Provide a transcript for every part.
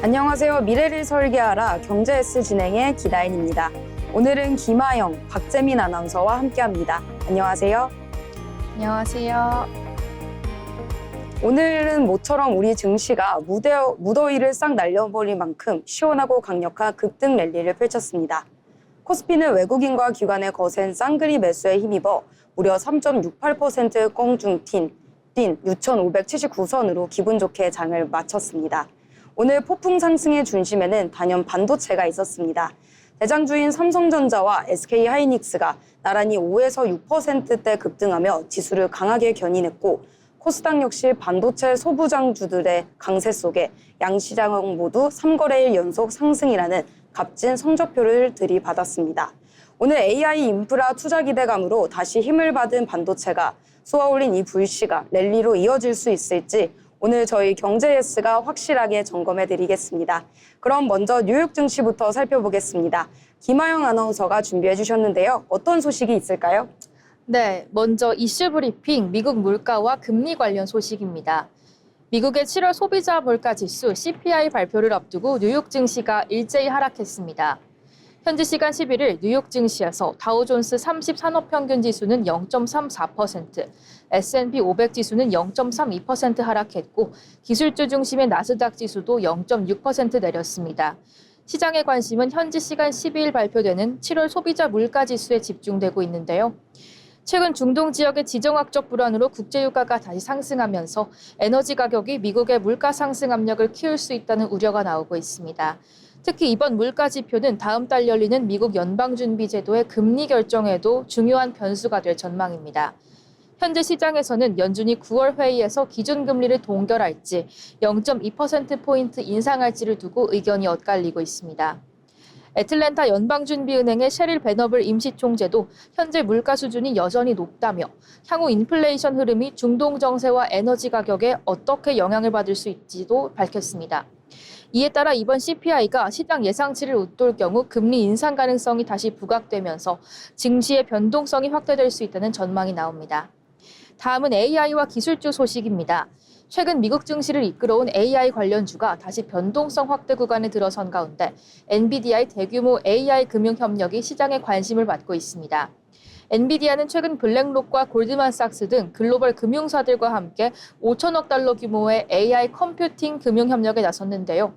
안녕하세요. 미래를 설계하라 경제S 진행의 기다인입니다. 오늘은 김아영, 박재민 아나운서와 함께합니다. 안녕하세요. 안녕하세요. 오늘은 모처럼 우리 증시가 무더위를 싹 날려버릴 만큼 시원하고 강력한 급등 랠리를 펼쳤습니다. 코스피는 외국인과 기관의 거센 쌍그리 매수에 힘입어 무려 3.68% 껑중 뛴 6,579선으로 기분 좋게 장을 마쳤습니다. 오늘 폭풍 상승의 중심에는 단연 반도체가 있었습니다. 대장주인 삼성전자와 SK하이닉스가 나란히 5에서 6%대 급등하며 지수를 강하게 견인했고, 코스닥 역시 반도체 소부장주들의 강세 속에 양시장 모두 3거래일 연속 상승이라는 값진 성적표를 들이받았습니다. 오늘 AI 인프라 투자 기대감으로 다시 힘을 받은 반도체가 쏘아올린 이 불씨가 랠리로 이어질 수 있을지 오늘 저희 경제예스가 확실하게 점검해 드리겠습니다. 그럼 먼저 뉴욕 증시부터 살펴보겠습니다. 김아영 아나운서가 준비해 주셨는데요. 어떤 소식이 있을까요? 네, 먼저 이슈 브리핑 미국 물가와 금리 관련 소식입니다. 미국의 7월 소비자 물가 지수 CPI 발표를 앞두고 뉴욕 증시가 일제히 하락했습니다. 현지 시간 11일 뉴욕 증시에서 다우존스 30 산업평균 지수는 0.34%, S&P 500 지수는 0.32% 하락했고 기술주 중심의 나스닥 지수도 0.6% 내렸습니다. 시장의 관심은 현지 시간 12일 발표되는 7월 소비자 물가 지수에 집중되고 있는데요. 최근 중동 지역의 지정학적 불안으로 국제유가가 다시 상승하면서 에너지 가격이 미국의 물가 상승 압력을 키울 수 있다는 우려가 나오고 있습니다. 특히 이번 물가 지표는 다음 달 열리는 미국 연방준비제도의 금리 결정에도 중요한 변수가 될 전망입니다. 현재 시장에서는 연준이 9월 회의에서 기준금리를 동결할지 0.2%포인트 인상할지를 두고 의견이 엇갈리고 있습니다. 애틀랜타 연방준비은행의 셰릴 베너블 임시총재도 현재 물가 수준이 여전히 높다며 향후 인플레이션 흐름이 중동 정세와 에너지 가격에 어떻게 영향을 받을 수 있지도 밝혔습니다. 이에 따라 이번 CPI가 시장 예상치를 웃돌 경우 금리 인상 가능성이 다시 부각되면서 증시의 변동성이 확대될 수 있다는 전망이 나옵니다. 다음은 AI와 기술주 소식입니다. 최근 미국 증시를 이끌어온 AI 관련주가 다시 변동성 확대 구간에 들어선 가운데 엔비디아의 대규모 AI 금융 협력이 시장의 관심을 받고 있습니다. 엔비디아는 최근 블랙록과 골드만삭스 등 글로벌 금융사들과 함께 5천억 달러 규모의 AI 컴퓨팅 금융 협력에 나섰는데요.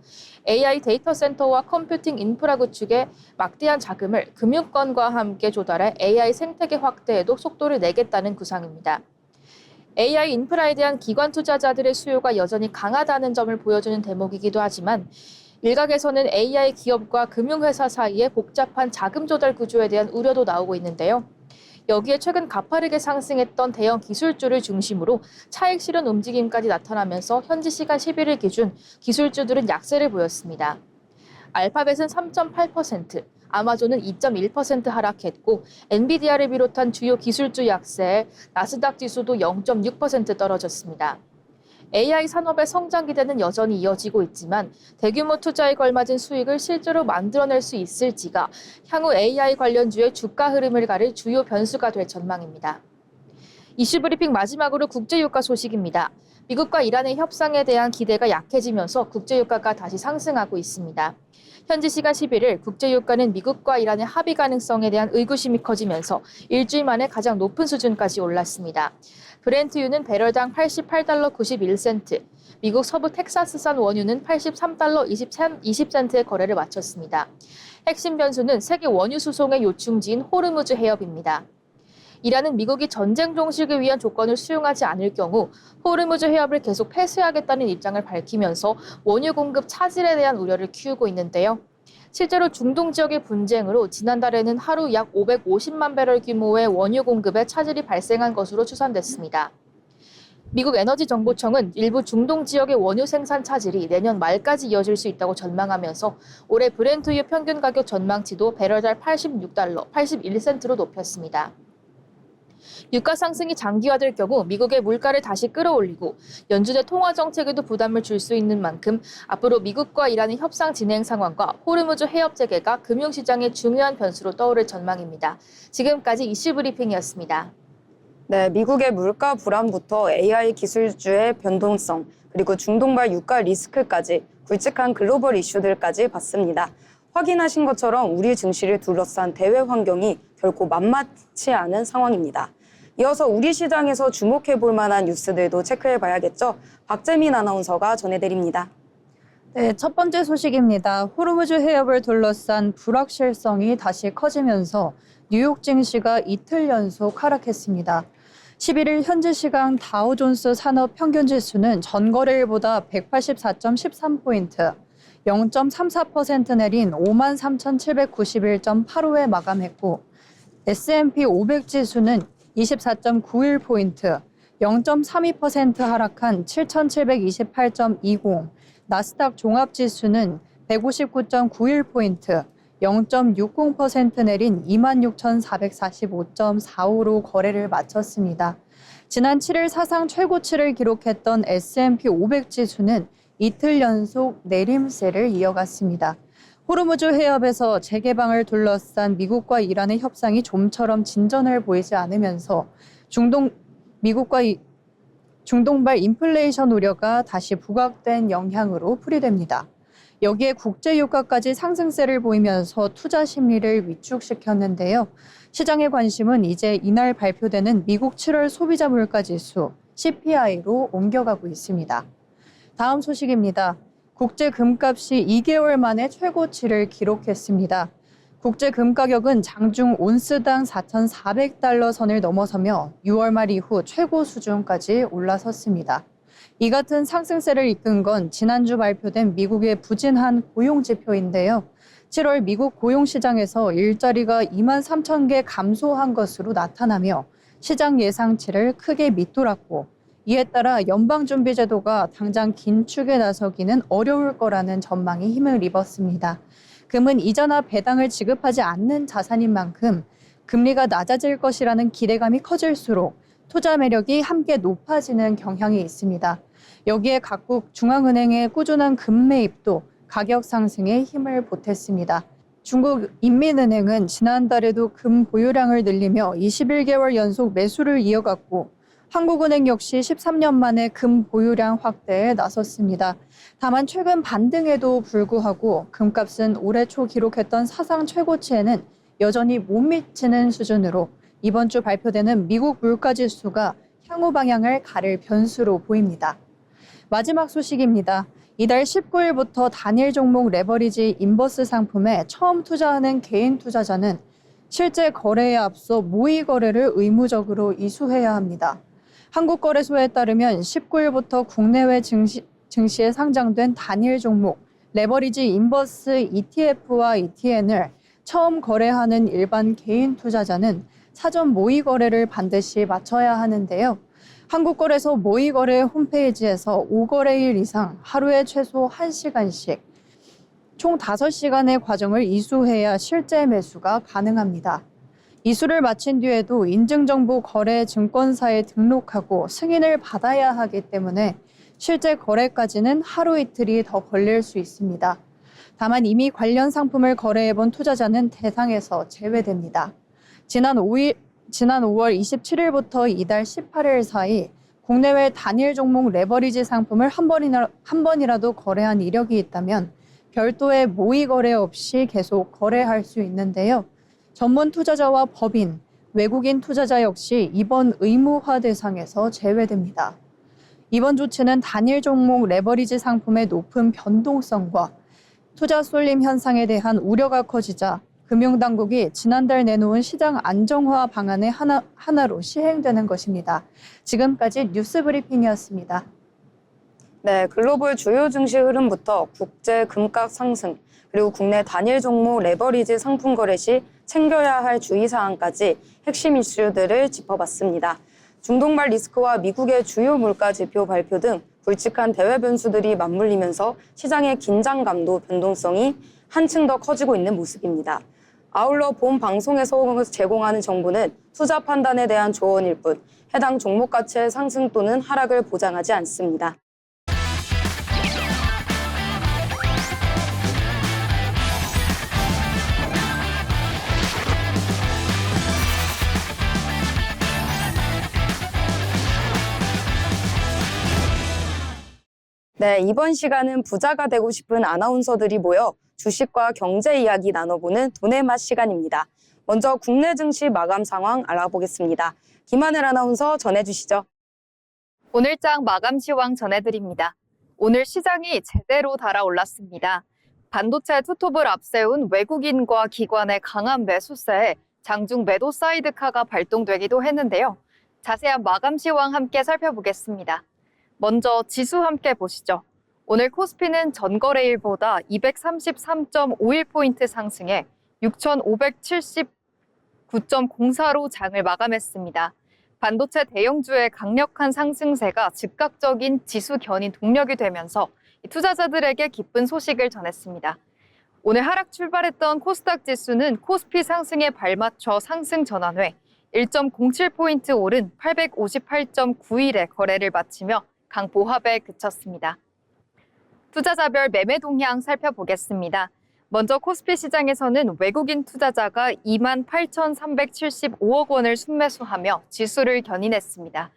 AI 데이터 센터와 컴퓨팅 인프라 구축에 막대한 자금을 금융권과 함께 조달해 AI 생태계 확대에도 속도를 내겠다는 구상입니다. AI 인프라에 대한 기관 투자자들의 수요가 여전히 강하다는 점을 보여주는 대목이기도 하지만 일각에서는 AI 기업과 금융회사 사이의 복잡한 자금 조달 구조에 대한 우려도 나오고 있는데요. 여기에 최근 가파르게 상승했던 대형 기술주를 중심으로 차익 실현 움직임까지 나타나면서 현지 시간 11일 기준 기술주들은 약세를 보였습니다. 알파벳은 3.8%, 아마존은 2.1% 하락했고 엔비디아를 비롯한 주요 기술주 약세에 나스닥 지수도 0.6% 떨어졌습니다. AI 산업의 성장 기대는 여전히 이어지고 있지만 대규모 투자에 걸맞은 수익을 실제로 만들어낼 수 있을지가 향후 AI 관련주의 주가 흐름을 가릴 주요 변수가 될 전망입니다. 이슈 브리핑 마지막으로 국제유가 소식입니다. 미국과 이란의 협상에 대한 기대가 약해지면서 국제유가가 다시 상승하고 있습니다. 현지 시간 11일 국제유가는 미국과 이란의 합의 가능성에 대한 의구심이 커지면서 일주일 만에 가장 높은 수준까지 올랐습니다. 브렌트유는 배럴당 88달러 91센트, 미국 서부 텍사스산 원유는 83달러 20센트의 거래를 마쳤습니다. 핵심 변수는 세계 원유 수송의 요충지인 호르무즈 해협입니다. 이란은 미국이 전쟁 종식을 위한 조건을 수용하지 않을 경우 호르무즈 해협을 계속 폐쇄하겠다는 입장을 밝히면서 원유 공급 차질에 대한 우려를 키우고 있는데요. 실제로 중동 지역의 분쟁으로 지난달에는 하루 약 550만 배럴 규모의 원유 공급에 차질이 발생한 것으로 추산됐습니다. 미국 에너지정보청은 일부 중동 지역의 원유 생산 차질이 내년 말까지 이어질 수 있다고 전망하면서 올해 브렌트유 평균 가격 전망치도 배럴당 86달러 81센트로 높였습니다. 유가 상승이 장기화될 경우 미국의 물가를 다시 끌어올리고 연준의 통화 정책에도 부담을 줄 수 있는 만큼 앞으로 미국과 이란의 협상 진행 상황과 호르무즈 해협 재개가 금융시장의 중요한 변수로 떠오를 전망입니다. 지금까지 이슈 브리핑이었습니다. 네, 미국의 물가 불안부터 AI 기술주의 변동성, 그리고 중동발 유가 리스크까지 굵직한 글로벌 이슈들까지 봤습니다. 확인하신 것처럼 우리 증시를 둘러싼 대외 환경이 결코 만만치 않은 상황입니다. 이어서 우리 시장에서 주목해 볼 만한 뉴스들도 체크해 봐야겠죠. 박재민 아나운서가 전해드립니다. 네, 첫 번째 소식입니다. 호르무즈 해협을 둘러싼 불확실성이 다시 커지면서 뉴욕 증시가 이틀 연속 하락했습니다. 11일 현지 시간 다우존스 산업 평균 지수는 전거래일보다 184.13포인트, 0.34% 내린 53,791.85에 마감했고, S&P 500 지수는 24.91포인트, 0.32% 하락한 7,728.20, 나스닥 종합지수는 159.91포인트, 0.60% 내린 26,445.45로 거래를 마쳤습니다. 지난 7일 사상 최고치를 기록했던 S&P 500 지수는 이틀 연속 내림세를 이어갔습니다. 호르무즈 해협에서 재개방을 둘러싼 미국과 이란의 협상이 좀처럼 진전을 보이지 않으면서 중동발 인플레이션 우려가 다시 부각된 영향으로 풀이됩니다. 여기에 국제유가까지 상승세를 보이면서 투자 심리를 위축시켰는데요. 시장의 관심은 이제 이날 발표되는 미국 7월 소비자 물가지수 CPI로 옮겨가고 있습니다. 다음 소식입니다. 국제 금값이 2개월 만에 최고치를 기록했습니다. 국제 금 가격은 장중 온스당 4,400달러 선을 넘어서며 6월 말 이후 최고 수준까지 올라섰습니다. 이 같은 상승세를 이끈 건 지난주 발표된 미국의 부진한 고용 지표인데요. 7월 미국 고용 시장에서 일자리가 2만 3천 개 감소한 것으로 나타나며 시장 예상치를 크게 밑돌았고, 이에 따라 연방준비제도가 당장 긴축에 나서기는 어려울 거라는 전망이 힘을 입었습니다. 금은 이자나 배당을 지급하지 않는 자산인 만큼 금리가 낮아질 것이라는 기대감이 커질수록 투자 매력이 함께 높아지는 경향이 있습니다. 여기에 각국 중앙은행의 꾸준한 금 매입도 가격 상승에 힘을 보탰습니다. 중국 인민은행은 지난달에도 금 보유량을 늘리며 21개월 연속 매수를 이어갔고, 한국은행 역시 13년 만에 금 보유량 확대에 나섰습니다. 다만 최근 반등에도 불구하고 금값은 올해 초 기록했던 사상 최고치에는 여전히 못 미치는 수준으로 이번 주 발표되는 미국 물가지수가 향후 방향을 가를 변수로 보입니다. 마지막 소식입니다. 이달 19일부터 단일 종목 레버리지 인버스 상품에 처음 투자하는 개인 투자자는 실제 거래에 앞서 모의 거래를 의무적으로 이수해야 합니다. 한국거래소에 따르면 19일부터 국내외 증시에 상장된 단일 종목 레버리지 인버스 ETF와 ETN을 처음 거래하는 일반 개인 투자자는 사전 모의 거래를 반드시 마쳐야 하는데요. 한국거래소 모의 거래 홈페이지에서 5거래일 이상 하루에 최소 1시간씩 총 5시간의 과정을 이수해야 실제 매수가 가능합니다. 이수를 마친 뒤에도 인증정보 거래 증권사에 등록하고 승인을 받아야 하기 때문에 실제 거래까지는 하루 이틀이 더 걸릴 수 있습니다. 다만 이미 관련 상품을 거래해본 투자자는 대상에서 제외됩니다. 지난 5월 27일부터 이달 18일 사이 국내외 단일 종목 레버리지 상품을 한 번이라도 거래한 이력이 있다면 별도의 모의 거래 없이 계속 거래할 수 있는데요. 전문 투자자와 법인, 외국인 투자자 역시 이번 의무화 대상에서 제외됩니다. 이번 조치는 단일 종목 레버리지 상품의 높은 변동성과 투자 쏠림 현상에 대한 우려가 커지자 금융당국이 지난달 내놓은 시장 안정화 방안의 하나로 시행되는 것입니다. 지금까지 뉴스 브리핑이었습니다. 네, 글로벌 주요 증시 흐름부터 국제 금값 상승, 그리고 국내 단일 종목 레버리지 상품 거래 시 챙겨야 할 주의사항까지 핵심 이슈들을 짚어봤습니다. 중동발 리스크와 미국의 주요 물가 지표 발표 등 굵직한 대외 변수들이 맞물리면서 시장의 긴장감도 변동성이 한층 더 커지고 있는 모습입니다. 아울러 본 방송에서 제공하는 정보는 투자 판단에 대한 조언일 뿐 해당 종목 가치의 상승 또는 하락을 보장하지 않습니다. 네, 이번 시간은 부자가 되고 싶은 아나운서들이 모여 주식과 경제 이야기 나눠보는 돈의 맛 시간입니다. 먼저 국내 증시 마감 상황 알아보겠습니다. 김하늘 아나운서 전해주시죠. 오늘장 마감 시황 전해드립니다. 오늘 시장이 제대로 달아올랐습니다. 반도체 투톱을 앞세운 외국인과 기관의 강한 매수세에 장중 매도 사이드카가 발동되기도 했는데요. 자세한 마감 시황 함께 살펴보겠습니다. 먼저 지수 함께 보시죠. 오늘 코스피는 전거래일보다 233.51포인트 상승해 6,579.04로 장을 마감했습니다. 반도체 대형주의 강력한 상승세가 즉각적인 지수 견인 동력이 되면서 투자자들에게 기쁜 소식을 전했습니다. 오늘 하락 출발했던 코스닥 지수는 코스피 상승에 발맞춰 상승 전환 후 1.07포인트 오른 858.91에 거래를 마치며 강보합에 그쳤습니다. 투자자별 매매 동향 살펴보겠습니다. 먼저 코스피 시장에서는 외국인 투자자가 28,375억 원을 순매수하며 지수를 견인했습니다.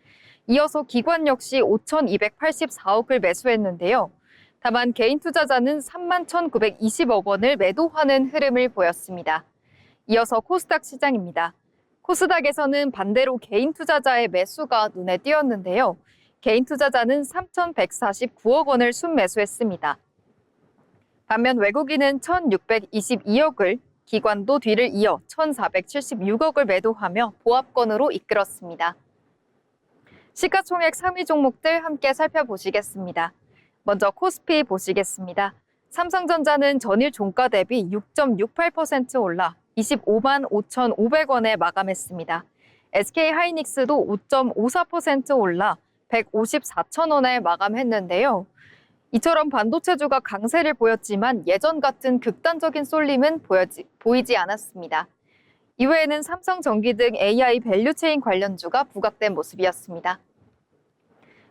이어서 기관 역시 5,284억을 매수했는데요. 다만 개인 투자자는 31,920억 원을 매도하는 흐름을 보였습니다. 이어서 코스닥 시장입니다. 코스닥에서는 반대로 개인 투자자의 매수가 눈에 띄었는데요. 개인 투자자는 3,149억 원을 순매수했습니다. 반면 외국인은 1,622억을, 기관도 뒤를 이어 1,476억을 매도하며 보합권으로 이끌었습니다. 시가총액 상위 종목들 함께 살펴보시겠습니다. 먼저 코스피 보시겠습니다. 삼성전자는 전일 종가 대비 6.68% 올라 25만 5,500원에 마감했습니다. SK하이닉스도 5.54% 올라 154,000원에 마감했는데요. 이처럼 반도체주가 강세를 보였지만 예전 같은 극단적인 쏠림은 보이지 않았습니다. 이외에는 삼성전기 등 AI 밸류체인 관련주가 부각된 모습이었습니다.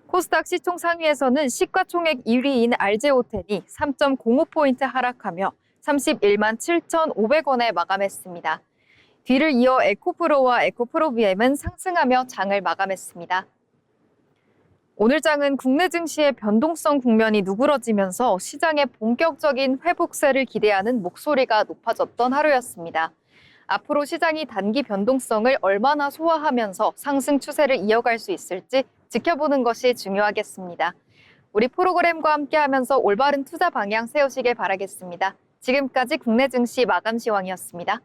코스닥 시총 상위에서는 시가총액 1위인 RG호텔이 3.05포인트 하락하며 31만 7,500원에 마감했습니다. 뒤를 이어 에코프로와 에코프로비엠은 상승하며 장을 마감했습니다. 오늘 장은 국내 증시의 변동성 국면이 누그러지면서 시장의 본격적인 회복세를 기대하는 목소리가 높아졌던 하루였습니다. 앞으로 시장이 단기 변동성을 얼마나 소화하면서 상승 추세를 이어갈 수 있을지 지켜보는 것이 중요하겠습니다. 우리 프로그램과 함께하면서 올바른 투자 방향 세우시길 바라겠습니다. 지금까지 국내 증시 마감 시황이었습니다.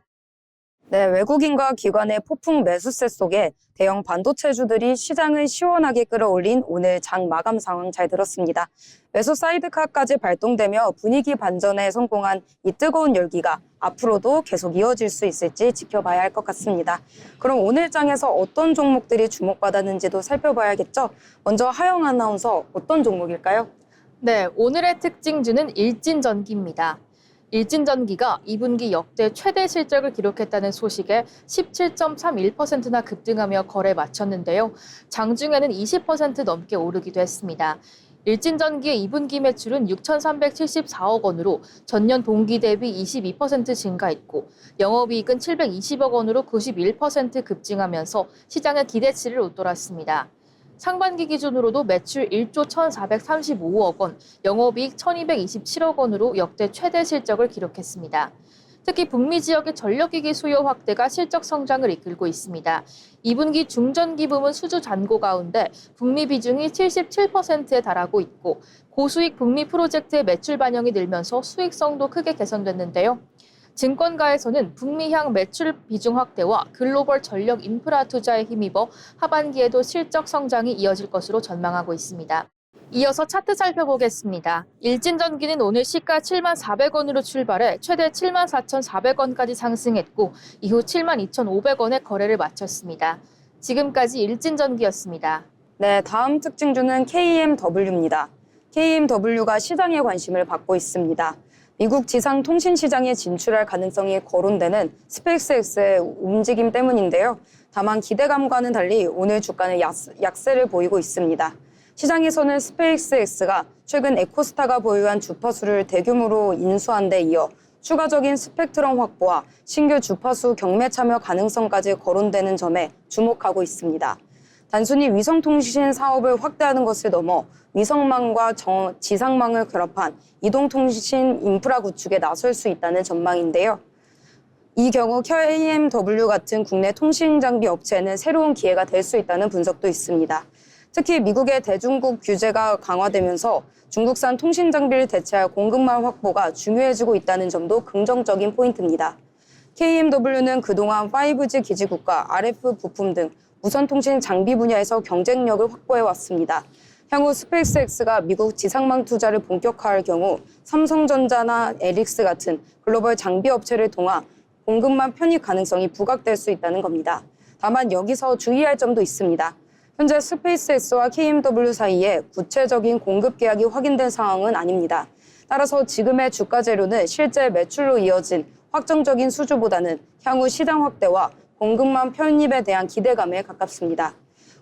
네, 외국인과 기관의 폭풍 매수세 속에 대형 반도체주들이 시장을 시원하게 끌어올린 오늘 장 마감 상황 잘 들었습니다. 매수 사이드카까지 발동되며 분위기 반전에 성공한 이 뜨거운 열기가 앞으로도 계속 이어질 수 있을지 지켜봐야 할 것 같습니다. 그럼 오늘 장에서 어떤 종목들이 주목받았는지도 살펴봐야겠죠? 먼저 하영 아나운서 어떤 종목일까요? 네, 오늘의 특징주는 일진전기입니다. 일진전기가 2분기 역대 최대 실적을 기록했다는 소식에 17.31%나 급등하며 거래 마쳤는데요. 장중에는 20% 넘게 오르기도 했습니다. 일진전기의 2분기 매출은 6,374억 원으로 전년 동기 대비 22% 증가했고 영업이익은 720억 원으로 91% 급증하면서 시장의 기대치를 웃돌았습니다. 상반기 기준으로도 매출 1조 1,435억 원, 영업이익 1,227억 원으로 역대 최대 실적을 기록했습니다. 특히 북미 지역의 전력기기 수요 확대가 실적 성장을 이끌고 있습니다. 2분기 중전기 부문 수주 잔고 가운데 북미 비중이 77%에 달하고 있고 고수익 북미 프로젝트의 매출 반영이 늘면서 수익성도 크게 개선됐는데요. 증권가에서는 북미향 매출 비중 확대와 글로벌 전력 인프라 투자에 힘입어 하반기에도 실적 성장이 이어질 것으로 전망하고 있습니다. 이어서 차트 살펴보겠습니다. 일진전기는 오늘 시가 7만 400원으로 출발해 최대 7만 4,400원까지 상승했고 이후 7만 2,500원에 거래를 마쳤습니다. 지금까지 일진전기였습니다. 네, 다음 특징주는 KMW입니다. KMW가 시장의 관심을 받고 있습니다. 미국 지상 통신 시장에 진출할 가능성이 거론되는 스페이스X의 움직임 때문인데요. 다만 기대감과는 달리 오늘 주가는 약세를 보이고 있습니다. 시장에서는 스페이스X가 최근 에코스타가 보유한 주파수를 대규모로 인수한 데 이어 추가적인 스펙트럼 확보와 신규 주파수 경매 참여 가능성까지 거론되는 점에 주목하고 있습니다. 단순히 위성통신 사업을 확대하는 것을 넘어 위성망과 지상망을 결합한 이동통신 인프라 구축에 나설 수 있다는 전망인데요. 이 경우 KMW 같은 국내 통신장비 업체는 새로운 기회가 될 수 있다는 분석도 있습니다. 특히 미국의 대중국 규제가 강화되면서 중국산 통신장비를 대체할 공급망 확보가 중요해지고 있다는 점도 긍정적인 포인트입니다. KMW는 그동안 5G 기지국과 RF 부품 등 무선통신 장비 분야에서 경쟁력을 확보해왔습니다. 향후 스페이스X가 미국 지상망 투자를 본격화할 경우 삼성전자나 에릭스 같은 글로벌 장비 업체를 통한 공급망 편입 가능성이 부각될 수 있다는 겁니다. 다만 여기서 주의할 점도 있습니다. 현재 스페이스X와 KMW 사이에 구체적인 공급 계약이 확인된 상황은 아닙니다. 따라서 지금의 주가 재료는 실제 매출로 이어진 확정적인 수주보다는 향후 시장 확대와 공급망 편입에 대한 기대감에 가깝습니다.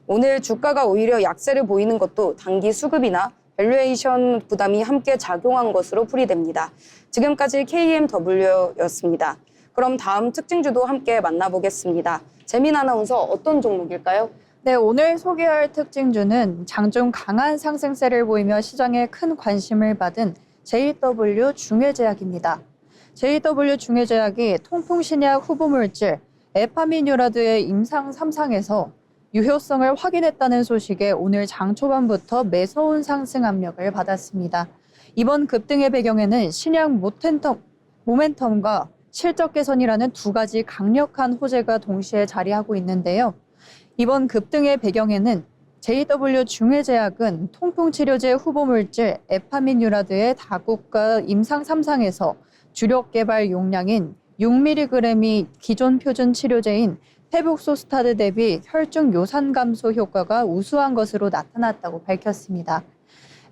오늘 주가가 오히려 약세를 보이는 것도 단기 수급이나 밸류에이션 부담이 함께 작용한 것으로 풀이됩니다. 지금까지 KMW였습니다. 그럼 다음 특징주도 함께 만나보겠습니다. 재민 아나운서 어떤 종목일까요? 네, 오늘 소개할 특징주는 장중 강한 상승세를 보이며 시장에 큰 관심을 받은 JW 중해제약입니다. JW 중해제약이 통풍신약 후보물질 에파미뉴라드의 임상 3상에서 유효성을 확인했다는 소식에 오늘 장 초반부터 매서운 상승 압력을 받았습니다. 이번 급등의 배경에는 신약 모멘텀과 실적 개선이라는 두 가지 강력한 호재가 동시에 자리하고 있는데요. 이번 급등의 배경에는 JW 중해제약은 통풍치료제 후보물질 에파미뉴라드의 다국가 임상 3상에서 주력 개발 용량인 6mg이 기존 표준 치료제인 페북소스타드 대비 혈중 요산 감소 효과가 우수한 것으로 나타났다고 밝혔습니다.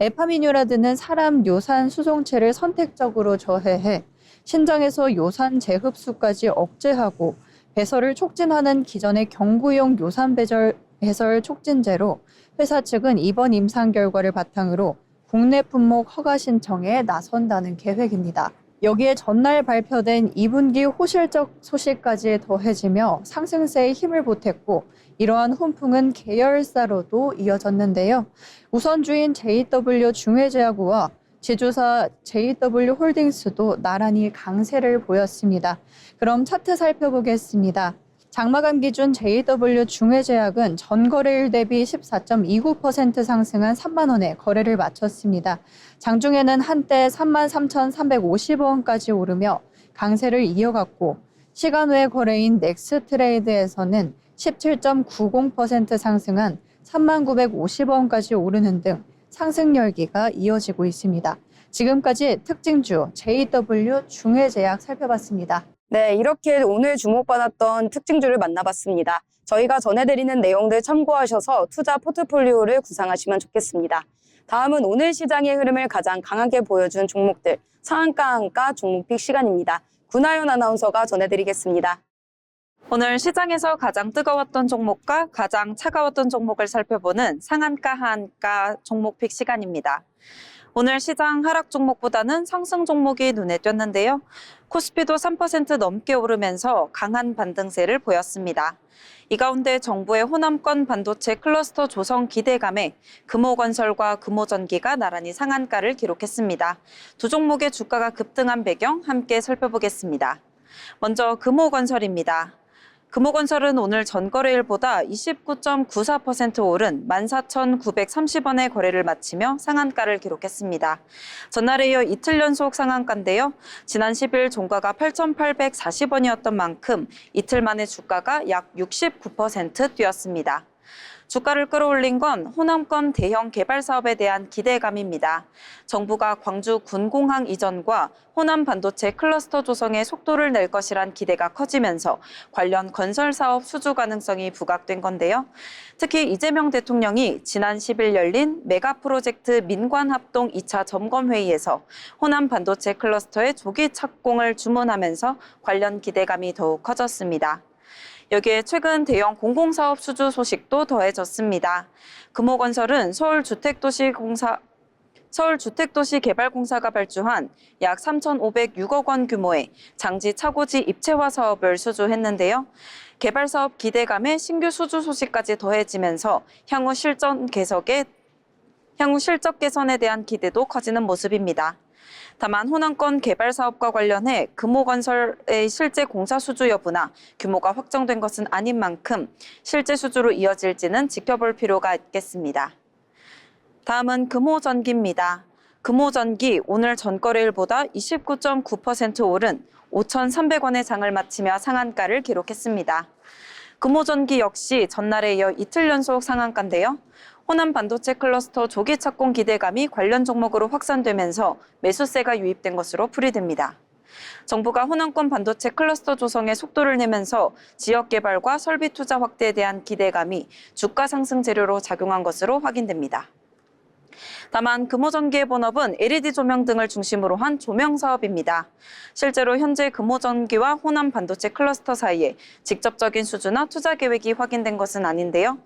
에파미뉴라드는 사람 요산 수송체를 선택적으로 저해해 신장에서 요산 재흡수까지 억제하고 배설을 촉진하는 기존의 경구용 요산 배설 촉진제로 회사 측은 이번 임상 결과를 바탕으로 국내 품목 허가 신청에 나선다는 계획입니다. 여기에 전날 발표된 2분기 호실적 소식까지 더해지며 상승세에 힘을 보탰고 이러한 훈풍은 계열사로도 이어졌는데요. 우선주인 JW 중해제약과 제조사 JW홀딩스도 나란히 강세를 보였습니다. 그럼 차트 살펴보겠습니다. 장마감 기준 JW 중해제약은 전거래일 대비 14.29% 상승한 3만 원에 거래를 마쳤습니다. 장중에는 한때 33,350원까지 오르며 강세를 이어갔고 시간 외 거래인 넥스트레이드에서는 17.90% 상승한 3950원까지 오르는 등 상승 열기가 이어지고 있습니다. 지금까지 특징주 JW 중해제약 살펴봤습니다. 네, 이렇게 오늘 주목받았던 특징주를 만나봤습니다. 저희가 전해드리는 내용들 참고하셔서 투자 포트폴리오를 구상하시면 좋겠습니다. 다음은 오늘 시장의 흐름을 가장 강하게 보여준 종목들 상한가 한가 종목픽 시간입니다. 구나연 아나운서가 전해드리겠습니다. 오늘 시장에서 가장 뜨거웠던 종목과 가장 차가웠던 종목을 살펴보는 상한가 하한가 종목픽 시간입니다. 오늘 시장 하락 종목보다는 상승 종목이 눈에 띄었는데요. 코스피도 3% 넘게 오르면서 강한 반등세를 보였습니다. 이 가운데 정부의 호남권 반도체 클러스터 조성 기대감에 금호건설과 금호전기가 나란히 상한가를 기록했습니다. 두 종목의 주가가 급등한 배경 함께 살펴보겠습니다. 먼저 금호건설입니다. 금호건설은 오늘 전거래일보다 29.94% 오른 14,930원의 거래를 마치며 상한가를 기록했습니다. 전날에 이어 이틀 연속 상한가인데요. 지난 10일 종가가 8,840원이었던 만큼 이틀 만에 주가가 약 69% 뛰었습니다. 주가를 끌어올린 건 호남권 대형 개발 사업에 대한 기대감입니다. 정부가 광주 군공항 이전과 호남 반도체 클러스터 조성에 속도를 낼 것이란 기대가 커지면서 관련 건설 사업 수주 가능성이 부각된 건데요. 특히 이재명 대통령이 지난 10일 열린 메가 프로젝트 민관 합동 2차 점검 회의에서 호남 반도체 클러스터의 조기 착공을 주문하면서 관련 기대감이 더욱 커졌습니다. 여기에 최근 대형 공공사업 수주 소식도 더해졌습니다. 금호건설은 서울주택도시공사 서울주택도시개발공사가 발주한 약 3,506억 원 규모의 장지 차고지 입체화 사업을 수주했는데요. 개발 사업 기대감에 신규 수주 소식까지 더해지면서 향후 실적 개선에 대한 기대도 커지는 모습입니다. 다만 호남권 개발 사업과 관련해 금호건설의 실제 공사 수주 여부나 규모가 확정된 것은 아닌 만큼 실제 수주로 이어질지는 지켜볼 필요가 있겠습니다. 다음은 금호전기입니다. 금호전기 오늘 전거래일보다 29.9% 오른 5,300원의 장을 마치며 상한가를 기록했습니다. 금호전기 역시 전날에 이어 이틀 연속 상한가인데요. 호남 반도체 클러스터 조기 착공 기대감이 관련 종목으로 확산되면서 매수세가 유입된 것으로 풀이됩니다. 정부가 호남권 반도체 클러스터 조성에 속도를 내면서 지역 개발과 설비 투자 확대에 대한 기대감이 주가 상승 재료로 작용한 것으로 확인됩니다. 다만 금호전기의 본업은 LED 조명 등을 중심으로 한 조명 사업입니다. 실제로 현재 금호전기와 호남 반도체 클러스터 사이에 직접적인 수주나 투자 계획이 확인된 것은 아닌데요.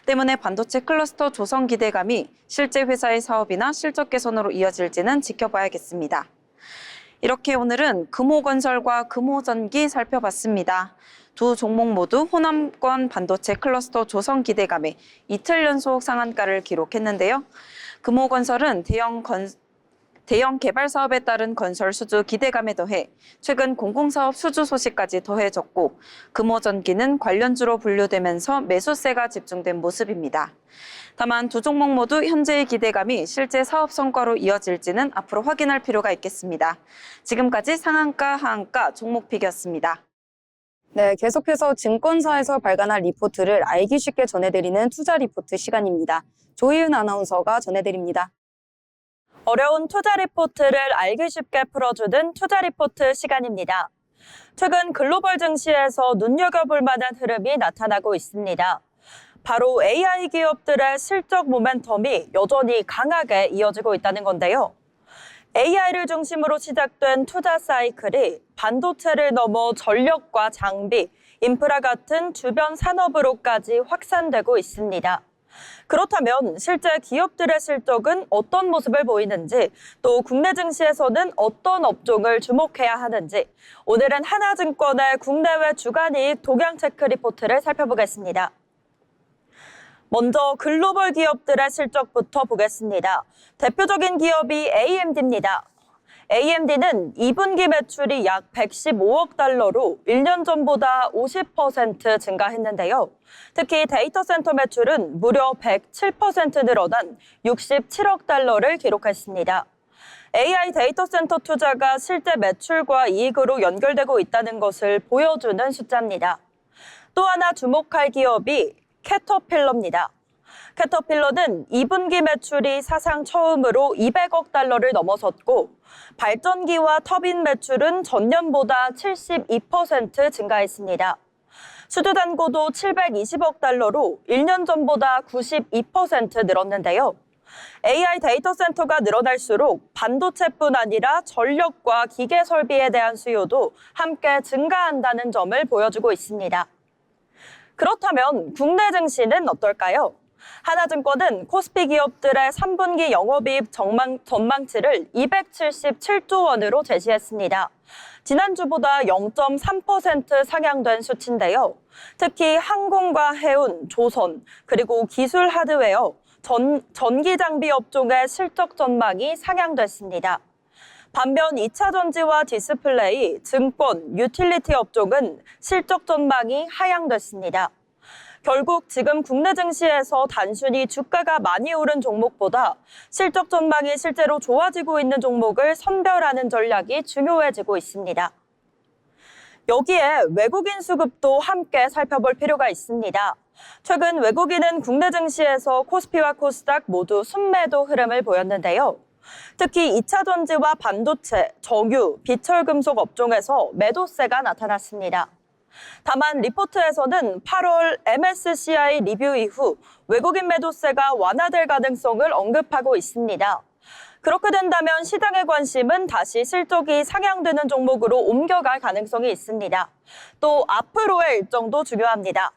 때문에 반도체 클러스터 조성 기대감이 실제 회사의 사업이나 실적 개선으로 이어질지는 지켜봐야겠습니다. 이렇게 오늘은 금호건설과 금호전기 살펴봤습니다. 두 종목 모두 호남권 반도체 클러스터 조성 기대감에 이틀 연속 상한가를 기록했는데요. 금호건설은 대형 개발 사업에 따른 건설 수주 기대감에 더해 최근 공공사업 수주 소식까지 더해졌고 금호전기는 관련주로 분류되면서 매수세가 집중된 모습입니다. 다만 두 종목 모두 현재의 기대감이 실제 사업 성과로 이어질지는 앞으로 확인할 필요가 있겠습니다. 지금까지 상한가, 하한가 종목픽이었습니다. 네, 계속해서 증권사에서 발간한 리포트를 알기 쉽게 전해드리는 투자 리포트 시간입니다. 조희은 아나운서가 전해드립니다. 어려운 투자 리포트를 알기 쉽게 풀어주는 투자 리포트 시간입니다. 최근 글로벌 증시에서 눈여겨볼 만한 흐름이 나타나고 있습니다. 바로 AI 기업들의 실적 모멘텀이 여전히 강하게 이어지고 있다는 건데요. AI를 중심으로 시작된 투자 사이클이 반도체를 넘어 전력과 장비, 인프라 같은 주변 산업으로까지 확산되고 있습니다. 그렇다면 실제 기업들의 실적은 어떤 모습을 보이는지, 또 국내 증시에서는 어떤 업종을 주목해야 하는지, 오늘은 하나증권의 국내외 주간이익 동향 체크 리포트를 살펴보겠습니다. 먼저 글로벌 기업들의 실적부터 보겠습니다. 대표적인 기업이 AMD입니다. AMD는 2분기 매출이 약 115억 달러로 1년 전보다 50% 증가했는데요. 특히 데이터 센터 매출은 무려 107% 늘어난 67억 달러를 기록했습니다. AI 데이터 센터 투자가 실제 매출과 이익으로 연결되고 있다는 것을 보여주는 숫자입니다. 또 하나 주목할 기업이 캐터필러입니다. 캐터필러는 2분기 매출이 사상 처음으로 200억 달러를 넘어섰고 발전기와 터빈 매출은 전년보다 72% 증가했습니다. 수주단고도 720억 달러로 1년 전보다 92% 늘었는데요. AI 데이터 센터가 늘어날수록 반도체뿐 아니라 전력과 기계 설비에 대한 수요도 함께 증가한다는 점을 보여주고 있습니다. 그렇다면 국내 증시는 어떨까요? 하나증권은 코스피 기업들의 3분기 영업이익 전망치를 277조 원으로 제시했습니다. 지난주보다 0.3% 상향된 수치인데요. 특히 항공과 해운, 조선, 그리고 기술 하드웨어, 전기 장비 업종의 실적 전망이 상향됐습니다. 반면 2차 전지와 디스플레이, 증권, 유틸리티 업종은 실적 전망이 하향됐습니다. 결국 지금 국내 증시에서 단순히 주가가 많이 오른 종목보다 실적 전망이 실제로 좋아지고 있는 종목을 선별하는 전략이 중요해지고 있습니다. 여기에 외국인 수급도 함께 살펴볼 필요가 있습니다. 최근 외국인은 국내 증시에서 코스피와 코스닥 모두 순매도 흐름을 보였는데요. 특히 2차 전지와 반도체, 정유, 비철금속 업종에서 매도세가 나타났습니다. 다만 리포트에서는 8월 MSCI 리뷰 이후 외국인 매도세가 완화될 가능성을 언급하고 있습니다. 그렇게 된다면 시장의 관심은 다시 실적이 상향되는 종목으로 옮겨갈 가능성이 있습니다. 또 앞으로의 일정도 중요합니다.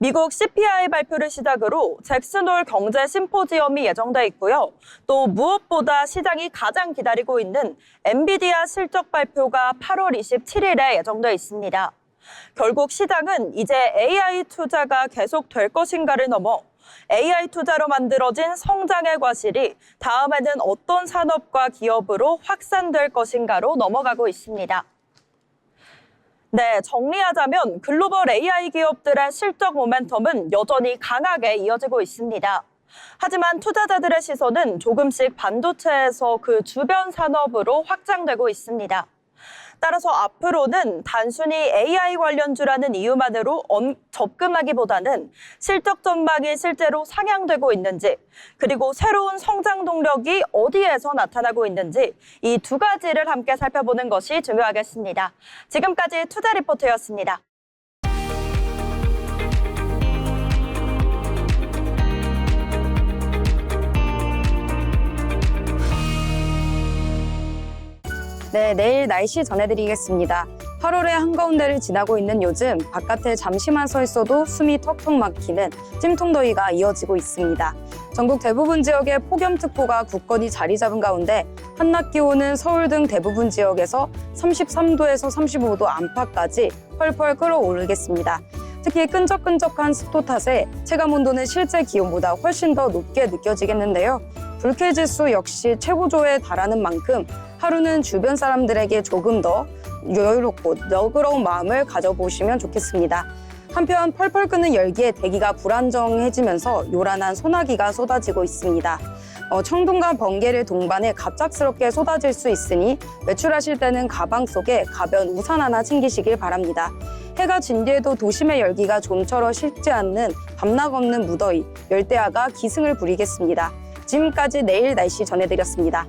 미국 CPI 발표를 시작으로 잭슨홀 경제 심포지엄이 예정돼 있고요. 또 무엇보다 시장이 가장 기다리고 있는 엔비디아 실적 발표가 8월 27일에 예정돼 있습니다. 결국 시장은 이제 AI 투자가 계속될 것인가를 넘어 AI 투자로 만들어진 성장의 과실이 다음에는 어떤 산업과 기업으로 확산될 것인가로 넘어가고 있습니다. 네, 정리하자면 글로벌 AI 기업들의 실적 모멘텀은 여전히 강하게 이어지고 있습니다. 하지만 투자자들의 시선은 조금씩 반도체에서 그 주변 산업으로 확장되고 있습니다. 따라서 앞으로는 단순히 AI 관련주라는 이유만으로 접근하기보다는 실적 전망이 실제로 상향되고 있는지, 그리고 새로운 성장 동력이 어디에서 나타나고 있는지 이 두 가지를 함께 살펴보는 것이 중요하겠습니다. 지금까지 투자 리포트였습니다. 네, 내일 날씨 전해드리겠습니다. 8월의 한가운데를 지나고 있는 요즘 바깥에 잠시만 서 있어도 숨이 턱턱 막히는 찜통더위가 이어지고 있습니다. 전국 대부분 지역에 폭염특보가 굳건히 자리 잡은 가운데 한낮 기온은 서울 등 대부분 지역에서 33도에서 35도 안팎까지 펄펄 끓어오르겠습니다. 특히 끈적끈적한 습도 탓에 체감온도는 실제 기온보다 훨씬 더 높게 느껴지겠는데요. 불쾌지수 역시 최고조에 달하는 만큼 하루는 주변 사람들에게 조금 더 여유롭고 너그러운 마음을 가져보시면 좋겠습니다. 한편 펄펄 끓는 열기에 대기가 불안정해지면서 요란한 소나기가 쏟아지고 있습니다. 청둥과 번개를 동반해 갑작스럽게 쏟아질 수 있으니 외출하실 때는 가방 속에 가벼운 우산 하나 챙기시길 바랍니다. 해가 진 뒤에도 도심의 열기가 좀처럼 식지 않는 밤낮 없는 무더위, 열대야가 기승을 부리겠습니다. 지금까지 내일 날씨 전해드렸습니다.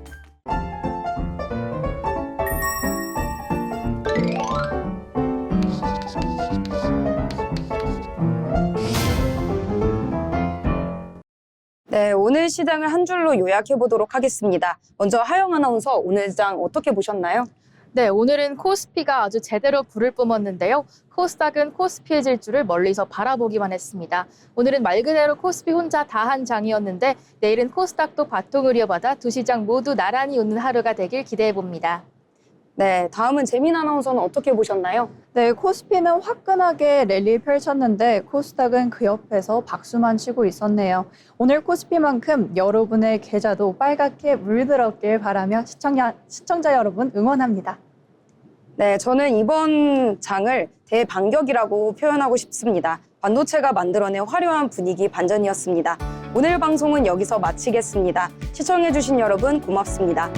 네, 오늘 시장을 한 줄로 요약해 보도록 하겠습니다. 먼저 하영 아나운서, 오늘 장 어떻게 보셨나요? 네, 오늘은 코스피가 아주 제대로 불을 뿜었는데요. 코스닥은 코스피의 질주를 멀리서 바라보기만 했습니다. 오늘은 말 그대로 코스피 혼자 다 한 장이었는데 내일은 코스닥도 바통을 이어받아 두 시장 모두 나란히 웃는 하루가 되길 기대해 봅니다. 네, 다음은 재민 아나운서는 어떻게 보셨나요? 네, 코스피는 화끈하게 랠리 펼쳤는데 코스닥은 그 옆에서 박수만 치고 있었네요. 오늘 코스피만큼 여러분의 계좌도 빨갛게 물들었길 바라며 시청자 여러분 응원합니다. 네, 저는 이번 장을 대반격이라고 표현하고 싶습니다. 반도체가 만들어낸 화려한 분위기 반전이었습니다. 오늘 방송은 여기서 마치겠습니다. 시청해주신 여러분 고맙습니다.